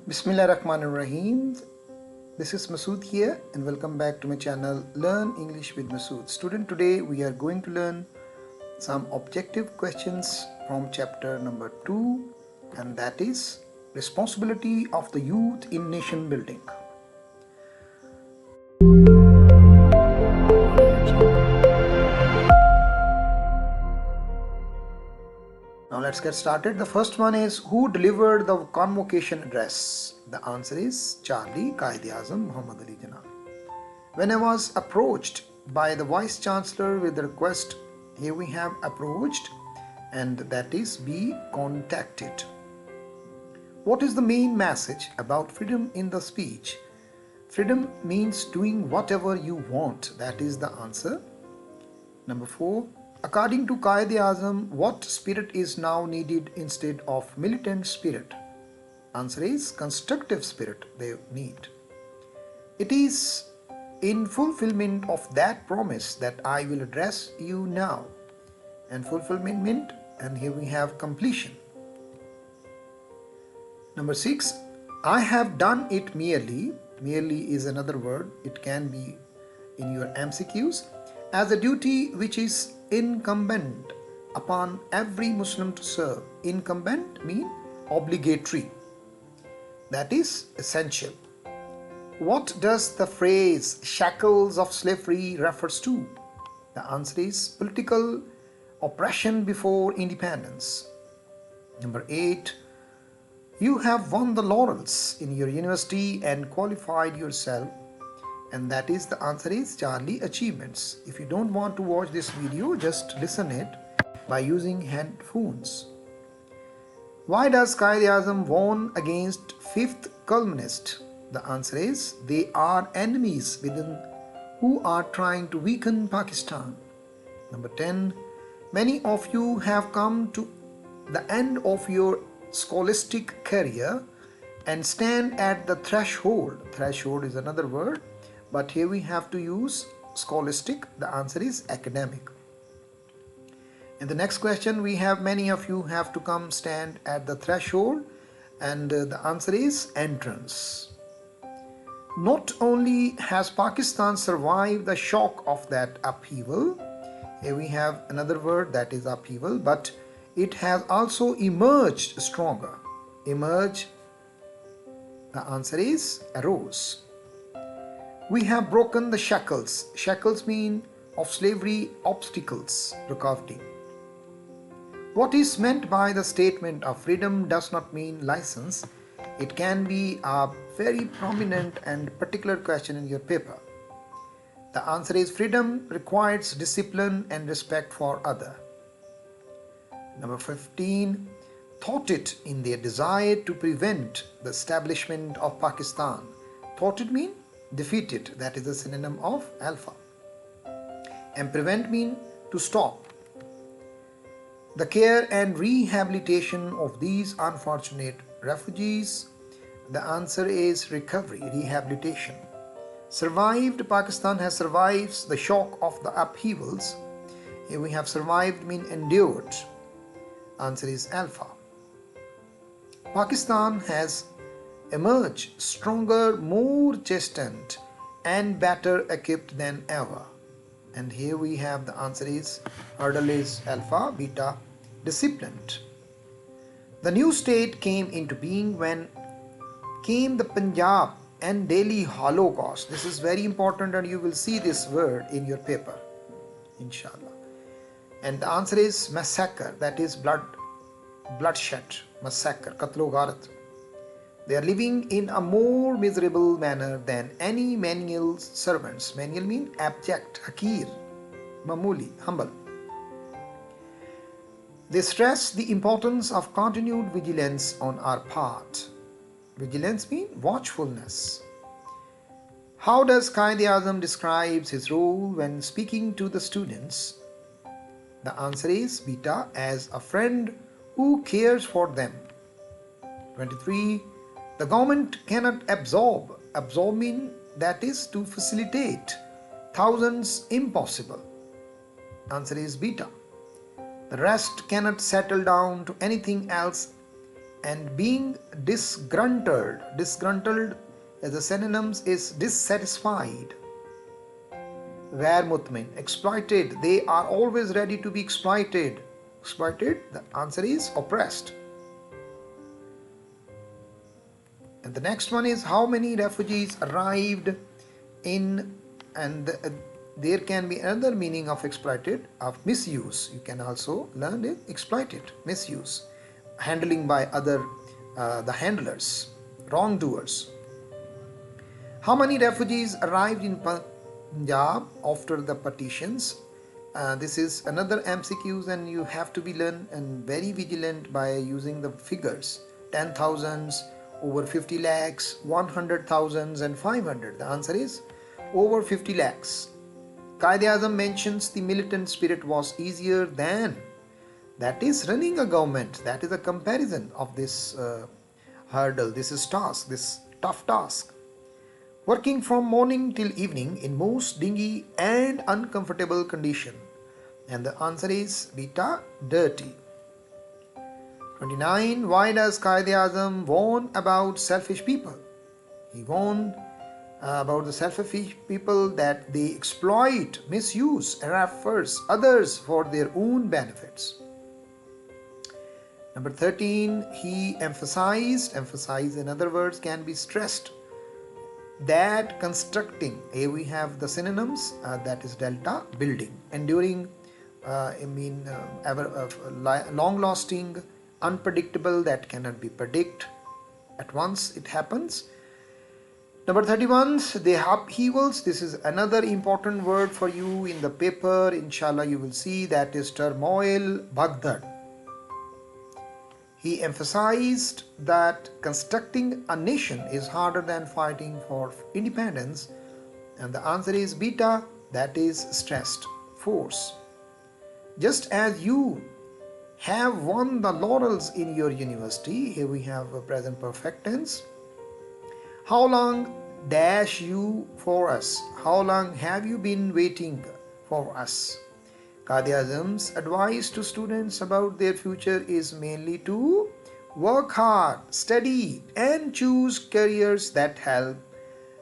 Bismillahirrahmanirrahim. This is Masood here and welcome back to my channel Learn English with Masood. Student, today we are going to learn some objective questions from chapter number 2, and that is responsibility of the youth in nation building. Now let's get started. The first one is, who delivered the convocation address? The answer is Charlie Quaid-e-Azam Muhammad Ali Jinnah. When I was approached by the Vice Chancellor with the request, here we have approached, and that is be contacted. What is the main message about freedom in the speech? Freedom means doing whatever you want. That is the answer. Number 4. According to Quaid-e-Azam, what spirit is now needed instead of militant spirit? Answer is constructive spirit they need. It is in fulfillment of that promise that I will address you now. And fulfillment, and here we have completion. Number 6. I have done it merely. Merely is another word. It can be in your MCQs. As a duty which is incumbent upon every Muslim to serve. Incumbent mean obligatory. That is essential. What does the phrase shackles of slavery refers to? The answer is political oppression before independence. Number 8. You have won the laurels in your university and qualified yourself, and that is the answer is Charlie achievements. If you don't want to watch this video, just listen it by using headphones. Why does Quaid-e-Azam warn against fifth columnist? The answer is they are enemies within who are trying to weaken Pakistan. Number 10. Many of you have come to the end of your scholastic career and stand at the threshold. Threshold is another word, but here we have to use scholastic. The answer is academic. In the next question, we have many of you have to come stand at the threshold, and the answer is entrance. Not only has Pakistan survived the shock of that upheaval, here we have another word, that is upheaval, but it has also emerged stronger. Emerge, the answer is arose. We have broken the shackles. Shackles mean of slavery, obstacles, rukawateं. What is meant by the statement of freedom does not mean license. It can be a very prominent and particular question in your paper. The answer is freedom requires discipline and respect for other. Number 15. Thought it in their desire to prevent the establishment of Pakistan. Thought it mean defeated, that is a synonym of alpha, and prevent mean to stop. The care and rehabilitation of these unfortunate refugees, the answer is recovery, rehabilitation. Survived, Pakistan has survived the shock of the upheavals. Here we have survived mean endured. Answer is alpha. Pakistan has emerge stronger, more chastened and better equipped than ever. And here we have the answer is hurdle is alpha, beta disciplined. The new state came into being when came the Punjab and Delhi Holocaust. This is very important, and you will see this word in your paper, inshallah. And the answer is massacre, that is bloodshed, massacre, qatl gharat. They are living in a more miserable manner than any manual servants. Manual mean abject, hakir, mamuli, humble. They stress the importance of continued vigilance on our part. Vigilance mean watchfulness. How does Quaid-e-Azam describes his role when speaking to the students? The answer is beta, as a friend who cares for them. 23. The government cannot absorb. Absorb mean that is to facilitate. Thousands impossible. Answer is beta. The rest cannot settle down to anything else And being disgruntled, disgruntled as a synonyms is dissatisfied. Where mutmain, exploited, they are always ready to be exploited. Exploited, the answer is oppressed. And the next one is how many refugees arrived in, and there can be another meaning of exploited, of misuse. You can also learn it, exploited, misuse, handling by other, the handlers, wrongdoers. How many refugees arrived in Punjab after the partitions? This is another MCQs, and you have to be learned and very vigilant by using the figures: 10,000s, over 50 lakhs, 100,000s, and 500. The answer is over 50 lakhs. Qaid-e-Azam mentions the militant spirit was easier than, that is running a government. That is a comparison of this hurdle. This is task, this tough task. Working from morning till evening in most dingy and uncomfortable condition. And the answer is beta, dirty. 29. Why does Qaid-e-Azam warn about selfish people? He warned about the selfish people that they exploit, misuse, and refers others for their own benefits. Number 13. He emphasized, in other words, can be stressed, that constructing, here we have the synonyms, that is delta, building, enduring, long-lasting, unpredictable, that cannot be predicted at once it happens. Number 31, the upheavals. This is another important word for you in the paper, inshallah you will see, that is turmoil, Baghdad. He emphasized that constructing a nation is harder than fighting for independence, and the answer is beta, that is stressed, force. Just as you have won the laurels in your university, here we have a present perfect tense. How long dash you for us? How long have you been waiting for us? Qaid-e-Azam's advice to students about their future is mainly to work hard, study, and choose careers that help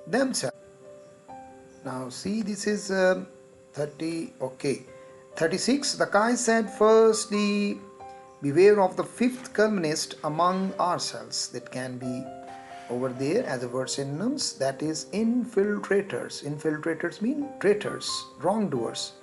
themselves. Now see, this is 30, okay. 36, the Qaid said, firstly, beware of the fifth columnist among ourselves. That can be over there as a word synonyms, that is infiltrators. Infiltrators mean traitors, wrongdoers.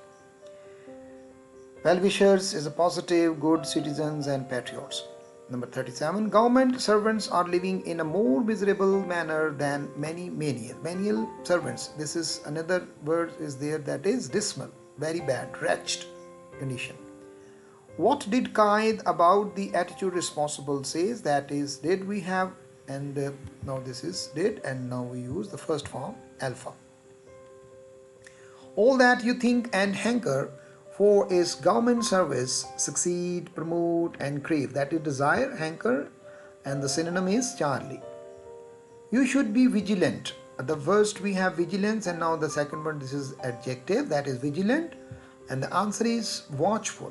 Well-wishers is a positive, good citizens and patriots. Number 37, government servants are living in a more miserable manner than many menial servants. This is another word is there, that is dismal, very bad, wretched condition. What did Qaid about the attitude responsible says, that is did we have, and now this is did, and now we use the first form alpha. All that you think and hanker for is government service, succeed, promote, and crave. That is desire, hanker, and the synonym is Charlie. You should be vigilant. The first we have vigilance, and now the second one, this is adjective, that is vigilant, and the answer is watchful.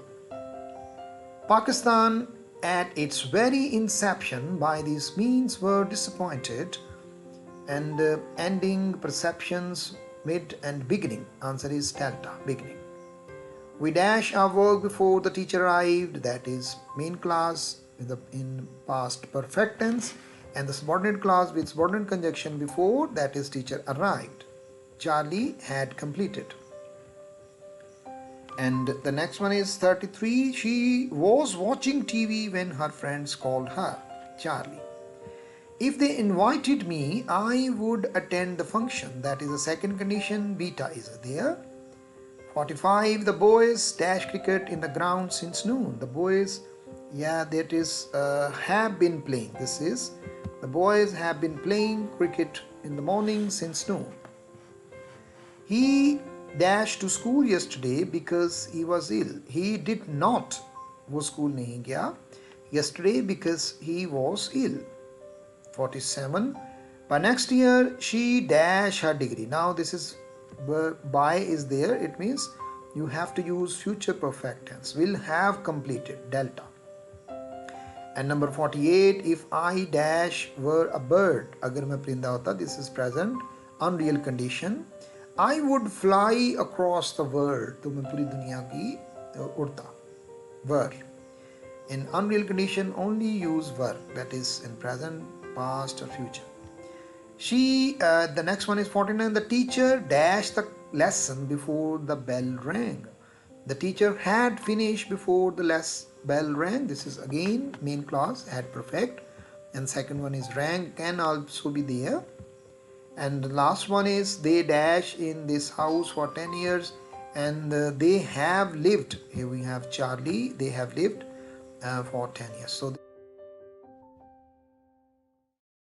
Pakistan at its very inception by these means were disappointed, and ending, perceptions, mid and beginning. Answer is delta, beginning. We dash our work before the teacher arrived, that is main class in past perfect tense, and the subordinate clause with subordinate conjunction before, that is teacher arrived. Charlie had completed. And the next one is 33. She was watching TV when her friends called her. Charlie. If they invited me, I would attend the function. That is the second condition. Beta is there. 45. The boys dash cricket in the ground since noon. The boys, that is have been playing. This is the boys have been playing cricket in the morning since noon. He dashed to school yesterday because he was ill. He did not वो school नहीं गया yesterday because he was ill. 47. By next year she dash her degree. Now this is by is there, it means you have to use future perfect tense, will have completed, delta. And number 48, if I dash were a bird, agar main prinda hota, this is present, unreal condition. I would fly across the world, तो मैं पूरी दुनिया की उड़ता, were. In unreal condition, only use were, that is in present, past or future. The next one is 49. The teacher dashed the lesson before the bell rang. The teacher had finished before the bell rang. This is again main clause, had perfect. And second one is rang, can also be there. And the last one is they dash in this house for 10 years and they have lived. Here we have Charlie, they have lived for 10 years. So